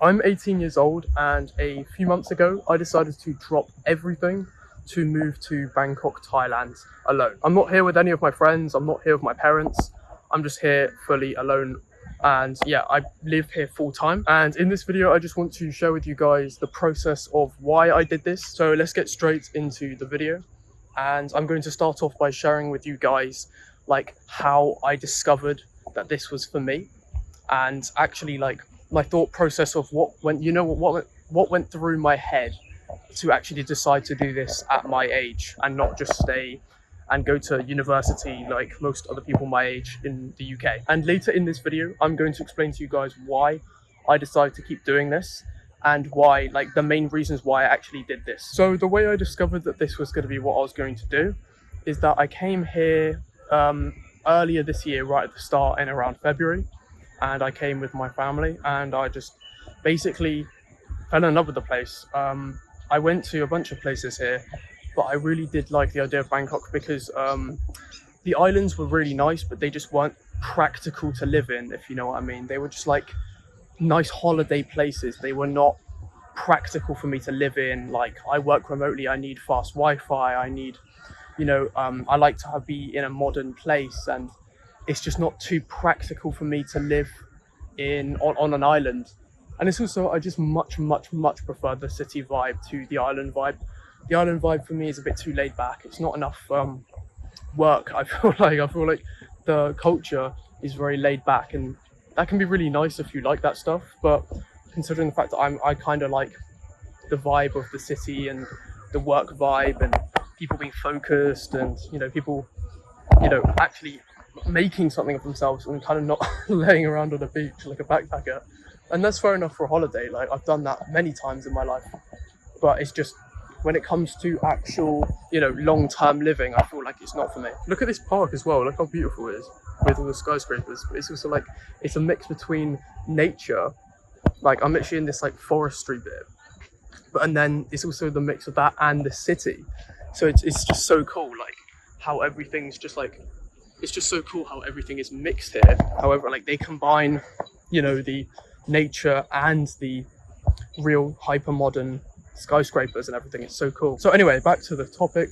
I'm 18 years old, and a few months ago I decided to drop everything to move to Bangkok, Thailand alone. I'm not here with any of my friends, I'm not here with my parents, I'm just here fully alone. And yeah, I live here full time. And in this video, I just want to share with you guys the process of why I did this. So let's get straight into the video. And I'm going to start off by sharing with you guys like how I discovered that this was for me, and actually like my thought process of what went through my head to actually decide to do this at my age and not just stay and go to university like most other people my age in the UK. And later in this video, I'm going to explain to you guys why I decided to keep doing this and why, like, the main reasons why I actually did this. So the way I discovered that this was going to be what I was going to do is that I came here earlier this year, right at the start in around February, and I came with my family, and I just basically fell in love with the place. I went to a bunch of places here, but I really did like the idea of Bangkok because the islands were really nice, but they just weren't practical to live in, if you know what I mean. They were just like nice holiday places. They were not practical for me to live in. Like, I work remotely, I need fast Wi-Fi, I need, I like to be in a modern place, and it's just not too practical for me to live on an island. And it's also, I just much prefer the city vibe to the island vibe. The island vibe for me is a bit too laid back. It's not enough work. I feel like the culture is very laid back, and that can be really nice if you like that stuff. But considering the fact that I kind of like the vibe of the city and the work vibe and people being focused, and people actually making something of themselves and kind of not laying around on a beach like a backpacker. And that's fair enough for a holiday. Like, I've done that many times in my life, but it's just when it comes to actual long-term living, I feel like it's not for me. Look at this park as well. Look how beautiful it is with all the skyscrapers. But it's also like, it's a mix between nature, like I'm literally in this like forestry bit, and then it's also the mix of that and the city. So it's just so cool, like how everything's just like, it's just so cool how everything is mixed here. However, like, they combine the nature and the real hyper modern skyscrapers and everything. It's so cool. So anyway, back to the topic.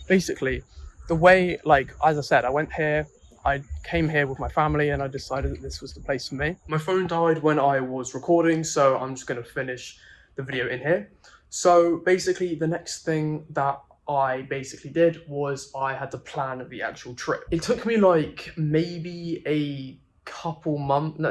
Basically, the way, like, as I said, I came here with my family, and I decided that this was the place for me. My phone died when I was recording, so I'm just going to finish the video in here. So basically, the next thing that I basically did was I had to plan the actual trip. It took me like maybe a couple months, I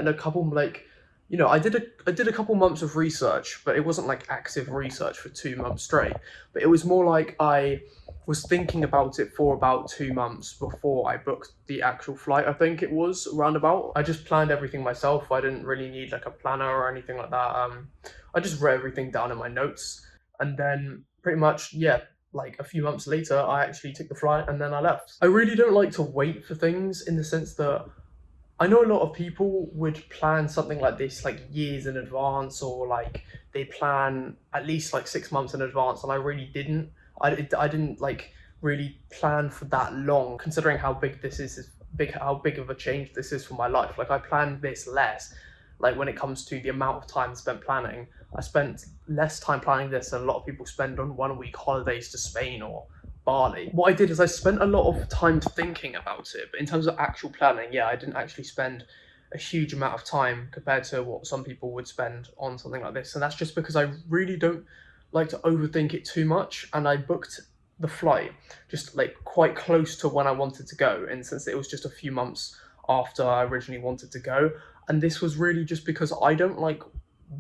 did a couple months of research, but it wasn't like active research for 2 months straight. But it was more like I was thinking about it for about 2 months before I booked the actual flight. I think it was roundabout. I just planned everything myself. I didn't really need like a planner or anything like that. I just wrote everything down in my notes, and then pretty much, yeah, like a few months later, I actually took the flight and then I left. I really don't like to wait for things, in the sense that I know a lot of people would plan something like this like years in advance, or like they plan at least like 6 months in advance, and I really didn't. I didn't like really plan for that long, considering how big this is how big of a change this is for my life. Like, I planned this less. Like, when it comes to the amount of time spent planning, I spent less time planning this than a lot of people spend on 1 week holidays to Spain or Bali. What I did is I spent a lot of time thinking about it, but in terms of actual planning, yeah, I didn't actually spend a huge amount of time compared to what some people would spend on something like this. And that's just because I really don't like to overthink it too much. And I booked the flight just like quite close to when I wanted to go, and since it was just a few months after I originally wanted to go. And this was really just because I don't like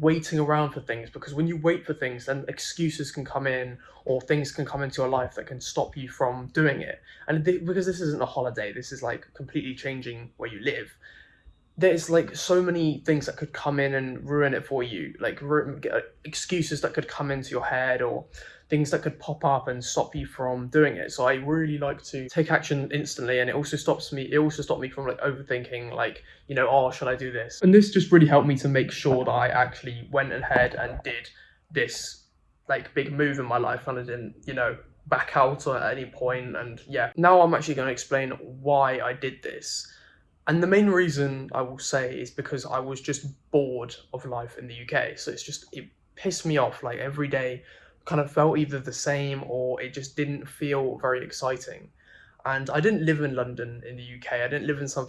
waiting around for things, because when you wait for things, then excuses can come in, or things can come into your life that can stop you from doing it. And because this isn't a holiday, this is like completely changing where you live, there's like so many things that could come in and ruin it for you, like excuses that could come into your head, or things that could pop up and stop you from doing it. So I really like to take action instantly, and it also stopped me from like overthinking, like, oh, should I do this? And this just really helped me to make sure that I actually went ahead and did this like big move in my life, and I didn't, back out at any point. And yeah, now I'm actually going to explain why I did this. And the main reason I will say is because I was just bored of life in the UK. So it pissed me off. Like every day kind of felt either the same or it just didn't feel very exciting. And I didn't live in London in the UK. I didn't live in some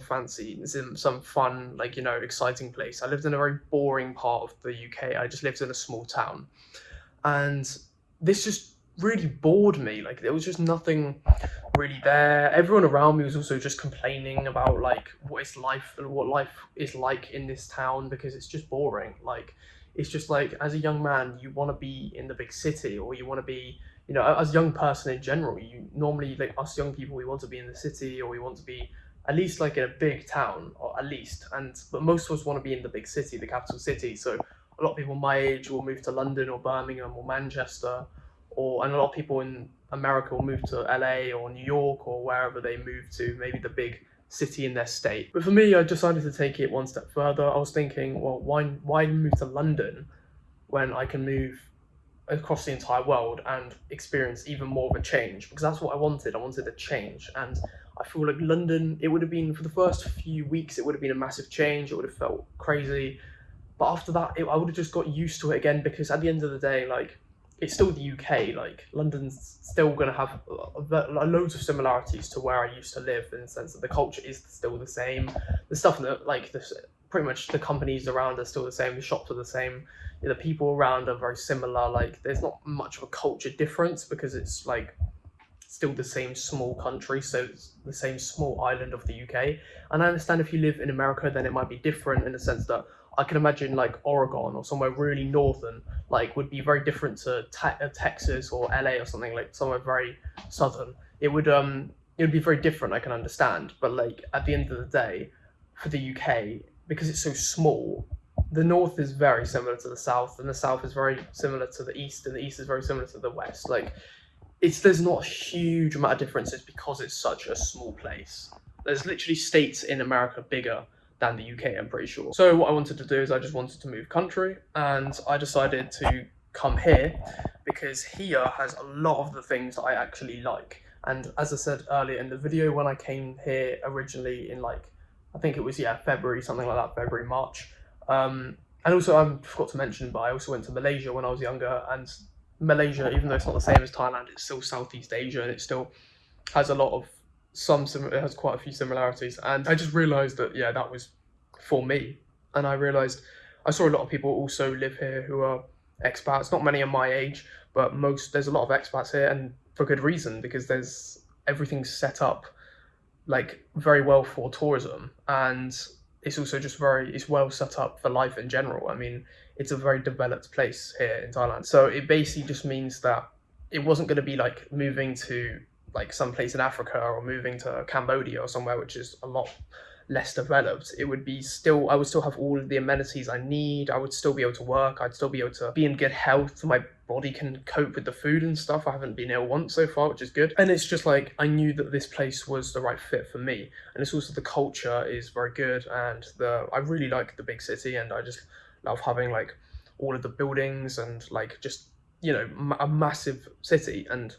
fun, like, exciting place. I lived in a very boring part of the UK. I just lived in a small town. And this just really bored me. Like there was just nothing really there. Everyone around me was also just complaining about like what life is like in this town because it's just boring. Like it's just like as a young man, you want to be in the big city, or you want to be, as a young person in general, you normally, like us young people, we want to be in the city, or we want to be at least like in a big town, or at least. But most of us want to be in the big city, the capital city. So a lot of people my age will move to London or Birmingham or Manchester, and a lot of people in America will move to LA or New York or wherever they move to, maybe the big city in their state. But for me, I decided to take it one step further. I was thinking, well, why move to London when I can move across the entire world and experience even more of a change? Because that's what I wanted. I wanted a change. And I feel like London, it would have been, for the first few weeks, it would have been a massive change. It would have felt crazy. But after that, I would have just got used to it again, because at the end of the day, like, it's still the UK. Like, London's still going to have loads of similarities to where I used to live, in the sense that the culture is still the same. The stuff that, like, pretty much the companies around are still the same. The shops are the same. The people around are very similar. Like, there's not much of a culture difference, because it's like still the same small country, so it's the same small island of the UK. And I understand if you live in America, then it might be different, in the sense that I can imagine like Oregon or somewhere really northern, like, would be very different to Texas or LA or something, like somewhere very southern. It would be very different. I can understand, but like at the end of the day, for the UK, because it's so small, the north is very similar to the south, and the south is very similar to the east, and the east is very similar to the west. Like, there's not a huge amount of differences because it's such a small place. There's literally states in America bigger than the UK, I'm pretty sure. So what I wanted to do is I just wanted to move country, and I decided to come here because here has a lot of the things that I actually like. And as I said earlier in the video, when I came here originally in, like, I think it was, February, something like that, February, March. And also, I forgot to mention, but I also went to Malaysia when I was younger, and Malaysia, even though it's not the same as Thailand, it's still Southeast Asia, and it still has it has quite a few similarities. And I just realized that, that was for me. And I realized I saw a lot of people also live here who are expats. Not many are my age, but there's a lot of expats here, and for good reason, because everything's set up like very well for tourism, and it's also just it's well set up for life in general. I mean, it's a very developed place here in Thailand. So it basically just means that it wasn't going to be like moving to like some place in Africa, or moving to Cambodia or somewhere which is a lot less developed. I would still have all of the amenities I need. I would still be able to work. I'd still be able to be in good health. My body can cope with the food and stuff. I haven't been ill once so far, which is good. And it's just like, I knew that this place was the right fit for me. And it's also, the culture is very good, and I really like the big city, and I just love having like all of the buildings, and like just, a massive city. And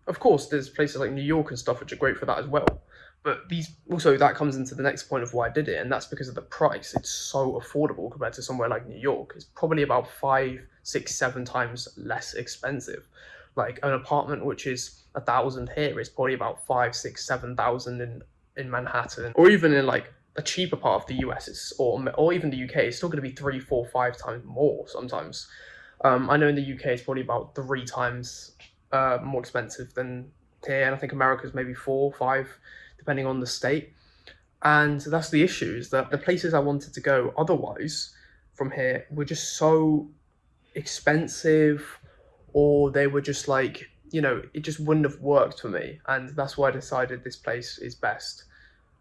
of course, there's places like New York and stuff which are great for that as well. But that comes into the next point of why I did it, and that's because of the price. It's so affordable compared to somewhere like New York. It's probably about 5, 6, 7 times less expensive. Like, an apartment which is 1,000 here is probably about 5, 6, 7,000 in Manhattan, or even in like a cheaper part of the US, or even the UK. It's still going to be 3, 4, 5 times more sometimes. I know in the UK it's probably about 3 times more expensive than here, and I think America's maybe 4, 5, depending on the state. And that's the issue, is that the places I wanted to go otherwise from here were just so expensive, or they were just like, it just wouldn't have worked for me. And that's why I decided this place is best.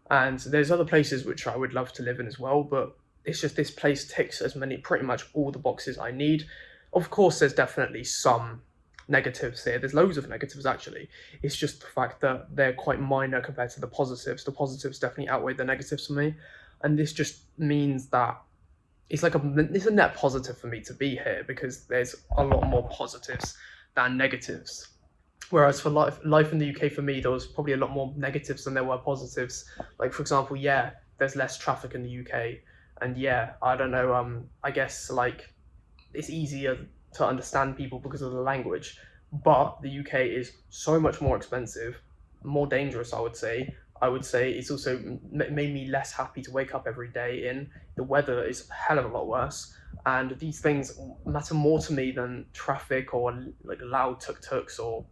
And there's other places which I would love to live in as well, but it's just this place ticks pretty much all the boxes I need. Of course, there's definitely some negatives here. There's loads of negatives, actually. It's just the fact that they're quite minor compared to the positives. The positives definitely outweigh the negatives for me, and this just means that it's a net positive for me to be here, because there's a lot more positives than negatives. Whereas for life in the UK, for me, there was probably a lot more negatives than there were positives. Like, for example, there's less traffic in the UK, and yeah, I don't know. I guess like it's easier to understand people because of the language, but the UK is so much more expensive, more dangerous. I would say. I would say it's also made me less happy to wake up every day in. The weather is a hell of a lot worse, and these things matter more to me than traffic or like loud tuk-tuks or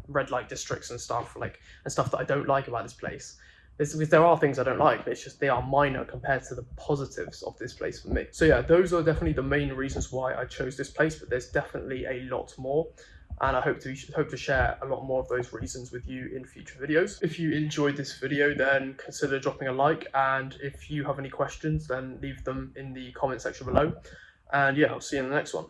red light districts and stuff and stuff that I don't like about this place. There are things I don't like, but it's just they are minor compared to the positives of this place for me. So yeah, those are definitely the main reasons why I chose this place, but there's definitely a lot more. And I hope to share a lot more of those reasons with you in future videos. If you enjoyed this video, then consider dropping a like, and if you have any questions, then leave them in the comment section below. And yeah, I'll see you in the next one.